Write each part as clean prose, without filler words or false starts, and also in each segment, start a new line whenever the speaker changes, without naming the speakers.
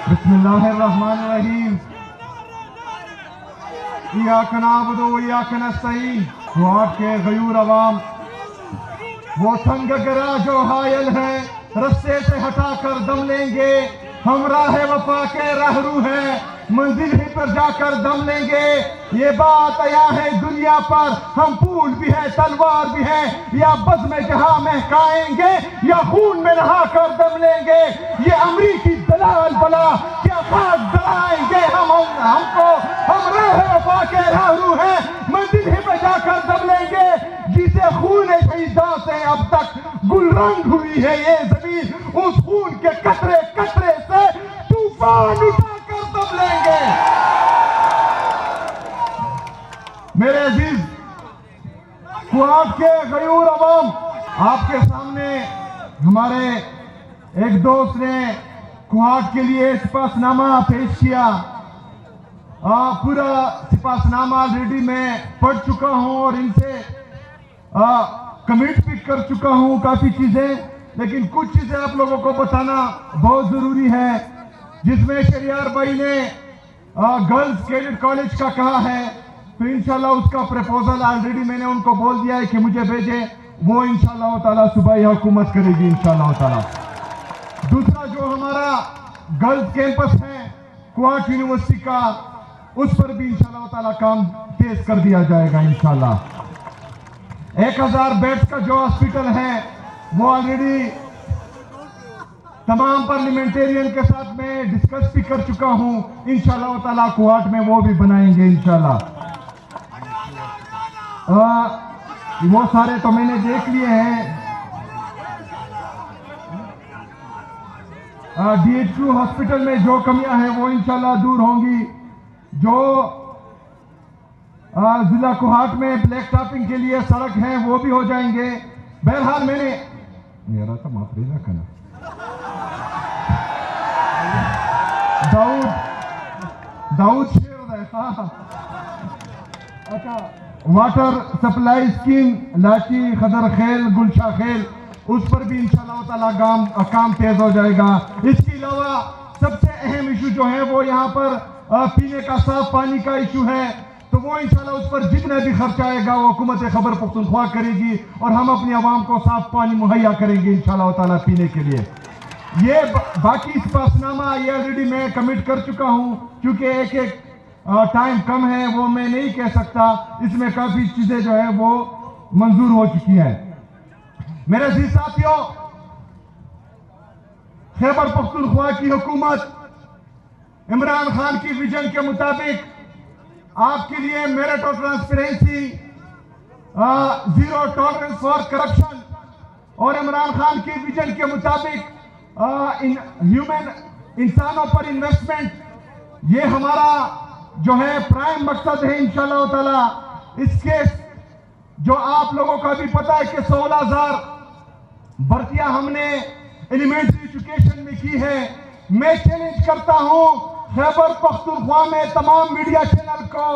بسم اللہ الرحمن الرحیم ایاک نعبد و ایاک نستعین کوہاٹ کے غیور عوام وہ تنگ گرا جو حائل ہے رستے سے ہٹا کر دم لیں گے ہم راہ وفا کے راہرو ہیں منزل ہی پر جا کر دم لیں گے یہ بات عیاں ہے دنیا پر ہم پھول بھی ہیں تلوار بھی ہیں یا بزم جہاں مہکائیں گے یا خون میں نہا کر دم لیں گے یہ امریکی دلال بلا کیا خاک دلائیں گے ہم کو ہم راہ وفا کے راہرو ہیں منزل ہی پر جا کر دم لیں گے جسے خون شہیداں سے اب تک گل رنگ ہوئی ہے یہ زمین اس خون کے قطرے قطرے سے طوفان اٹھا کر دم لیں گے میرے عزیز کوہاٹ کے غیور عوام آپ کے سامنے ہمارے ایک دوست نے کوہاٹ کے لیے سپاس نامہ پیش کیا پورا سپاس نامہ آلریڈی میں پڑھ چکا ہوں اور ان سے کمنٹ بھی کر چکا ہوں کافی چیزیں لیکن کچھ چیزیں آپ لوگوں کو بتانا بہت ضروری ہے جس میں شریار بھائی نے گرلز کیڈٹ کالج کا کہا ہے تو انشاءاللہ اس کا پریپوزل آلریڈی میں نے ان کو بول دیا ہے کہ مجھے بھیجے وہ انشاءاللہ تعالیٰ صبح ہی حکومت کرے گی انشاءاللہ تعالیٰ دوسرا جو ہمارا گرلز کیمپس ہے کوہاٹ یونیورسٹی کا اس پر بھی انشاءاللہ تعالیٰ کام تیز کر دیا جائے گا انشاءاللہ 1000 بیڈز کا جو ہاسپٹل ہے وہ آلریڈی تمام پارلیمنٹیرین کے ساتھ میں ڈسکس بھی کر چکا ہوں انشاءاللہ تعالیٰ کوہاٹ میں وہ بھی بنائیں گے انشاءاللہ وہ سارے تو میں نے دیکھ لیے ہیں DHQ ہاسپٹل میں جو کمیاں ہیں وہ انشاءاللہ دور ہوں گی جو ضلع کوہاٹ میں بلیک ٹاپنگ کے لیے سڑک ہیں وہ بھی ہو جائیں گے بہرحال میں نے میرا تو معافی نہ کرنا داؤد شیر ہے اچھا water supply scheme Lachi Khadar Khel Gulsha Khel اس پر بھی انشاءاللہ تعالیٰ کام تیز ہو جائے گا اس کے علاوہ سب سے اہم ایشو جو ہے وہ یہاں پر پینے کا صاف پانی کا ایشو ہے تو وہ انشاءاللہ اس پر جتنا بھی خرچ آئے گا وہ حکومت خیبر پختونخوا کرے گی اور ہم اپنی عوام کو صاف پانی مہیا کریں گے انشاءاللہ تعالیٰ پینے کے لیے یہ باقی سپاس نامہ یہ آلریڈی میں کمٹ کر چکا ہوں کیونکہ ایک ٹائم کم ہے وہ میں نہیں کہہ سکتا اس میں کافی چیزیں جو ہے وہ منظور ہو چکی ہیں میرے عزیز ساتھیوں خیبر پختونخوا کی حکومت عمران خان کی ویژن کے مطابق آپ کے لیے میرٹ اور transparency zero tolerance for corruption اور عمران خان کی ویژن کے مطابق انسانوں پر انویسٹمنٹ یہ ہمارا جو ہے پرائم مقصد ہے انشاءاللہ تعالی اس کے جو آپ لوگوں کا بھی پتا ہے کہ 16,000 بھرتیاں ہم نے ایلیمنٹری ایجوکیشن میں کی ہے میں چیلنج کرتا ہوں خیبر پختونخوا میں تمام میڈیا چینل کو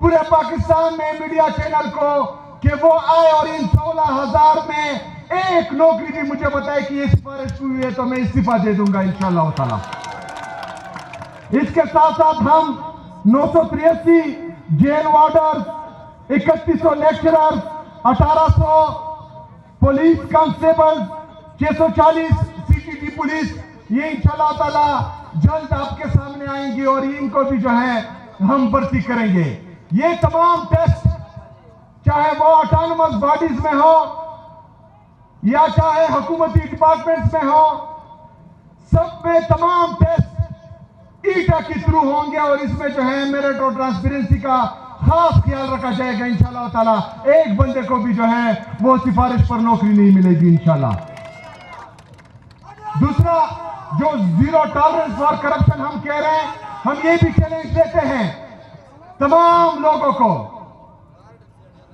پورے پاکستان میں میڈیا چینل کو کہ وہ آئے اور ان 16,000 میں ایک نوکری بھی مجھے بتائے کہ یہ سفارش ہوئی ہے تو میں استعفیٰ دے دوں گا انشاءاللہ تعالی اس کے ساتھ ساتھ ہم 983 jail warders 3100 lecturer 1800 police constable 640 CTD police یہ انشاءاللہ تعالی جلد آپ کے سامنے آئیں گی اور ان کو بھی جو ہے ہم بھرتی کریں گے یہ تمام ٹیسٹ چاہے وہ آٹونومس باڈیز میں ہو یا چاہے حکومتی ڈپارٹمنٹس میں ہو سب میں تمام ٹیسٹ ایٹا کی تھرو ہوں گے اور اس میں جو ہے میرٹ اور ٹرانسپیرنسی کا خاص خیال رکھا جائے گا انشاءاللہ تعالی ایک بندے کو بھی جو ہے وہ سفارش پر نوکری نہیں ملے گی انشاءاللہ دوسرا جو زیرو ٹالرنس فار کرپشن ہم کہہ رہے ہیں ہم یہ بھی چیلنج دیتے ہیں تمام لوگوں کو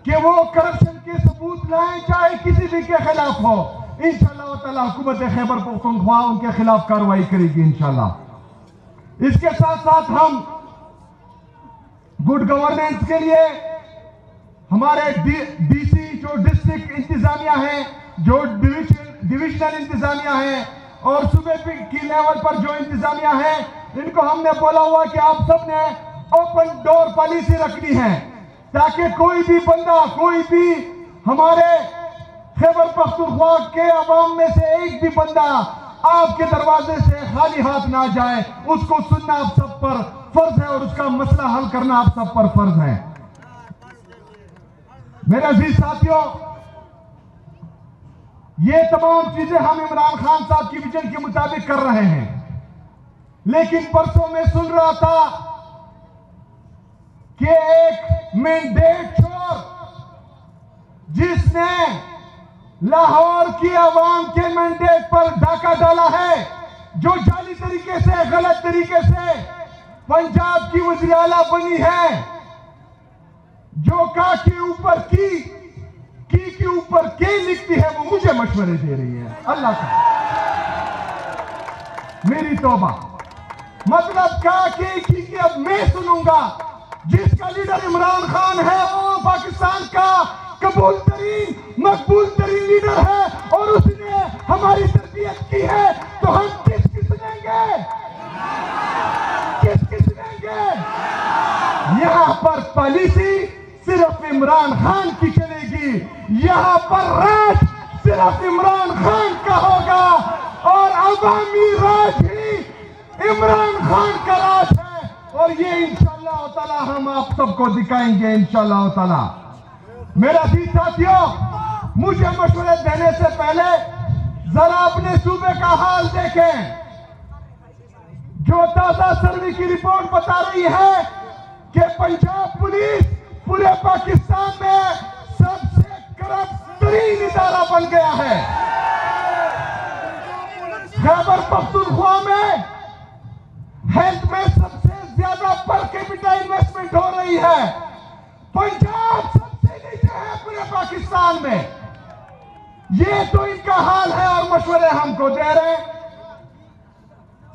کہ وہ کرپشن کے ثبوت لائیں چاہے کسی بھی کے خلاف ہو انشاءاللہ تعالی حکومت خیبر پختونخوا ان کے خلاف کارروائی کرے گی انشاءاللہ اس کے ساتھ ساتھ ہم گڈ گورننس کے لیے ہمارے DC جو ڈسٹرکٹ انتظامیہ ہیں جو ڈویژنل انتظامیہ ہیں اور صوبے کی لیول پر جو انتظامیہ ہے ان کو ہم نے بولا ہوا کہ آپ سب نے اوپن ڈور پالیسی رکھنی ہے تاکہ کوئی بھی بندہ کوئی بھی ہمارے خیبر پختونخوا کے عوام میں سے ایک بھی بندہ آپ کے دروازے سے خالی ہاتھ نہ جائے. اس کو سننا آپ سب پر فرض ہے اور اس کا مسئلہ حل کرنا آپ سب پر فرض ہے. میرے عزیز ساتھیوں، یہ تمام چیزیں ہم عمران خان صاحب کی ویژن کے مطابق کر رہے ہیں، لیکن پرسوں میں سن رہا تھا کہ ایک مینڈیٹ چور جس نے لاہور کی عوام کے مینڈیٹ پر ڈاکہ ڈالا ہے، جو جعلی طریقے سے غلط طریقے سے پنجاب کی وزیر اعلیٰ بنی ہے، جو کا کے اوپر کی کے اوپر کی لکھتی ہے، وہ مجھے مشورے دے رہی ہے. اللہ کا میری توبہ، مطلب کا کی اب میں سنوں گا. جس کا لیڈر عمران خان ہے وہ پاکستان کا قبول ترین مقبول ترین لیڈر ہے اور اس نے ہماری تربیت کی ہے، تو ہم کس لیں گے؟ کس لیں گے؟ یہاں پر پالیسی صرف عمران خان کی چلے گی، یہاں پر راج صرف عمران خان کا ہوگا اور عوامی راج ہی عمران خان کا راج ہے، اور یہ انشاءاللہ تعالی ہم آپ سب کو دکھائیں گے انشاءاللہ تعالی. میرے عزیز ساتھیوں، مجھے مشورے دینے سے پہلے ذرا اپنے صوبے کا حال دیکھیں. جو تازہ سروے کی رپورٹ بتا رہی ہے کہ پنجاب پولیس پورے پاکستان میں سب سے کرپٹ ترین ادارہ بن گیا ہے. خیبر پختونخوا میں ہیلتھ میں سب سے زیادہ پر کیپٹا انویسٹمنٹ ہو رہی ہے. پنجاب سب سے نیچے ہے پورے پاکستان میں. یہ تو ان کا حال ہے اور مشورے ہم کو دے رہے ہیں.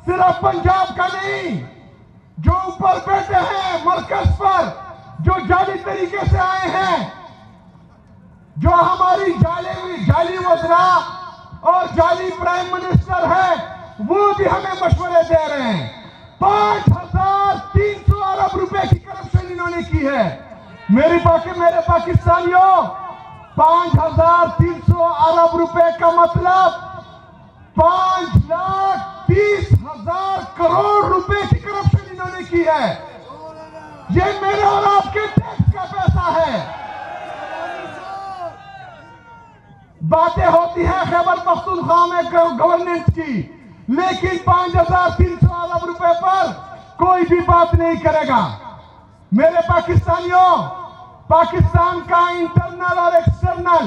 صرف پنجاب کا نہیں، جو اوپر بیٹھے ہیں مرکز پر، جو جعلی طریقے سے آئے ہیں، جو ہماری جعلی وزراء اور جعلی پرائم منسٹر ہے، وہ بھی ہمیں مشورے دے رہے ہیں. 5300 ارب روپے کی کرپشن انہوں نے کی ہے. میرے پاکستانیوں، 5300 ارب روپے کا مطلب 5,30,000 کروڑ روپے کی کرپشن انہوں نے کی ہے. یہ میرے اور آپ کے ٹیکس کا پیسہ ہے. باتیں ہوتی ہیں خیبر پختونخوا میں گورننس کی، لیکن 5,300 ارب روپے پر کوئی بھی بات نہیں کرے گا. میرے پاکستانیوں، پاکستان کا انٹرنل اور ایکسٹرنل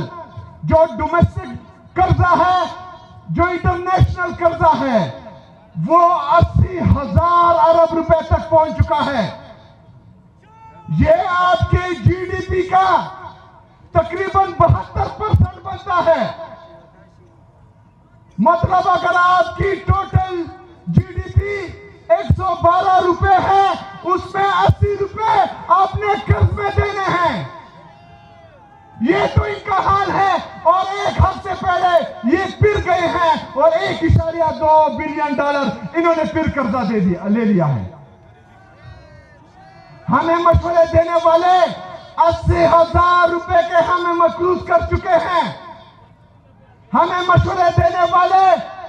جو ڈومیسٹک قرضہ ہے، جو انٹرنیشنل قرضہ ہے، وہ 80,000 ارب روپے تک پہنچ چکا ہے. یہ آپ کے جی ڈی پی کا تقریباً 72% بنتا ہے. مطلب اگر آپ کی ٹوٹل جی ڈی پی 112 روپے ہے، اس میں 80 روپے آپ نے قرض میں دینے ہیں. یہ تو ان کا حال ہے. اور ایک ہفتے پہلے یہ پھر گئے ہیں اور 1.2 بلین ڈالر انہوں نے پھر قرضہ لے لیا ہے. ہمیں مشورے دینے والے 80,000 روپے کے ہمیں مقروض کر چکے ہیں. ہمیں مشورے دینے والے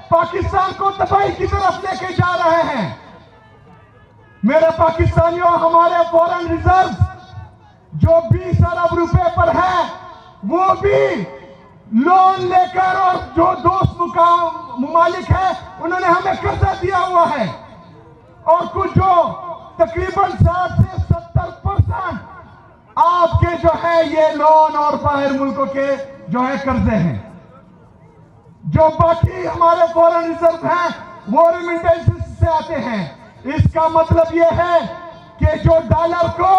پاکستان کو تباہی کی طرف لے کے جا رہے ہیں. میرے پاکستانیوں، ہمارے فورن ریزرو جو 20 ارب روپے پر ہے، وہ بھی لون لے کر، اور جو دوست ممالک ہیں انہوں نے ہمیں قرضہ دیا ہوا ہے. اور کچھ جو تقریباً 60 سے 70% آپ کے جو ہے یہ لون اور باہر ملکوں کے جو ہے قرضے ہیں. جو باقی ہمارے فورن ریزرو ہیں وہ ریمیٹنس سے آتے ہیں. اس کا مطلب یہ ہے کہ جو ڈالر کو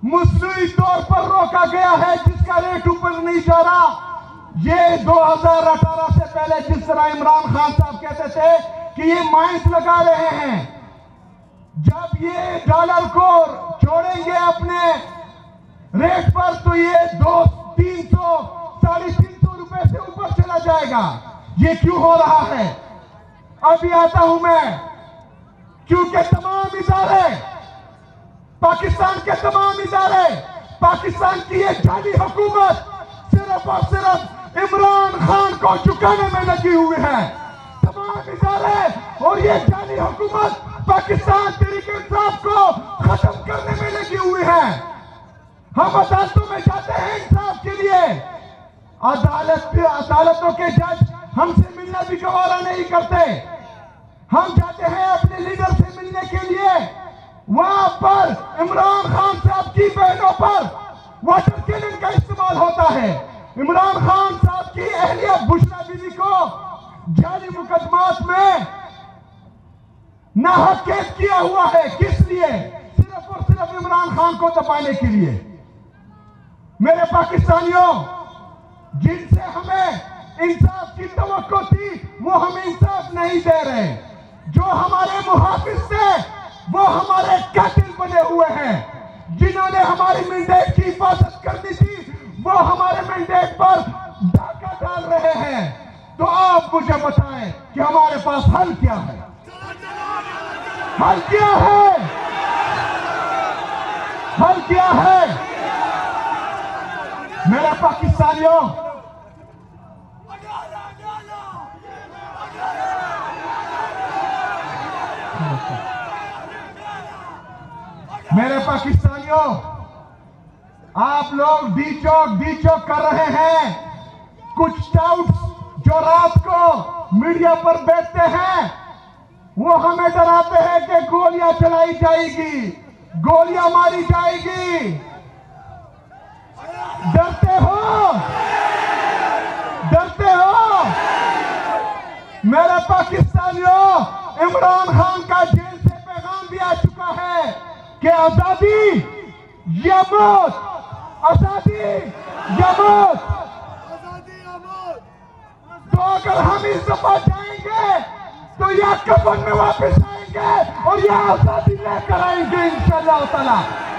مصنوعی طور پر روکا گیا ہے، جس کا ریٹ اوپر نہیں جا رہا، یہ 2018 سے پہلے جس طرح عمران خان صاحب کہتے تھے کہ یہ مائنس لگا رہے ہیں، جب یہ ڈالر کو چھوڑیں گے اپنے ریٹ پر تو یہ 200-300 350 روپے سے اوپر چلا جائے گا. یہ کیوں ہو رہا ہے؟ ابھی آتا ہوں میں، کیونکہ تمام ادارے، پاکستان کے تمام ادارے، پاکستان کی یہ جعلی حکومت صرف اور صرف عمران خان کو چکانے میں لگی ہوئی ہے۔ تمام ادارے اور یہ جعلی حکومت پاکستان تحریک انصاف کو ختم کرنے میں لگی ہوئی ہے۔ ہم عدالتوں میں جاتے ہیں انصاف کے لیے، عدالتوں کے جج ہم سے ملنا بھی گوارا نہیں کرتے۔ ہم جاتے ہیں اپنے لیڈر سے ملنے کے لیے، وہاں پر عمران خان صاحب کی بہنوں پر واٹر کلنگ کا استعمال ہوتا ہے۔ عمران خان صاحب کی اہلیہ بشرا بیوی کو جعلی مقدمات میں ناحق قید کیا ہوا ہے۔ کس لیے؟ صرف اور صرف عمران خان کو دبانے کے لیے۔ میرے پاکستانیوں، جن سے ہمیں انصاف کی توقع تھی وہ ہمیں انصاف نہیں دے رہے، جو ہمارے محافظ تھے وہ ہمارے قاتل بنے ہوئے ہیں، جنہوں نے ہماری مینڈیٹ کی حفاظت کرنی تھی وہ ہمارے مینڈیٹ پر ڈاکہ ڈال رہے ہیں۔ تو آپ مجھے بتائیں کہ ہمارے پاس حل کیا ہے؟ حل کیا ہے؟ حل کیا ہے؟ میرے پاکستانیوں، میرے پاکستانیوں، آپ لوگ ڈی چوک کر رہے ہیں۔ کچھ ٹاؤٹس جو رات کو میڈیا پر بیٹھتے ہیں وہ ہمیں ڈراتے ہیں کہ گولیاں چلائی جائے گی، گولیاں ماری جائے گی۔ ڈرتے ہو؟ ڈرتے ہو؟ میرے پاکستانیوں، عمران خان کا جیل سے پیغام بھی آ چکا ہے کہ آزادی یا موت، آزادی یا موت۔ تو اگر ہم اس دفعہ جائیں گے تو یا کفن میں واپس آئیں گے اور یا آزادی لے کر آئیں گے انشاءاللہ تعالی۔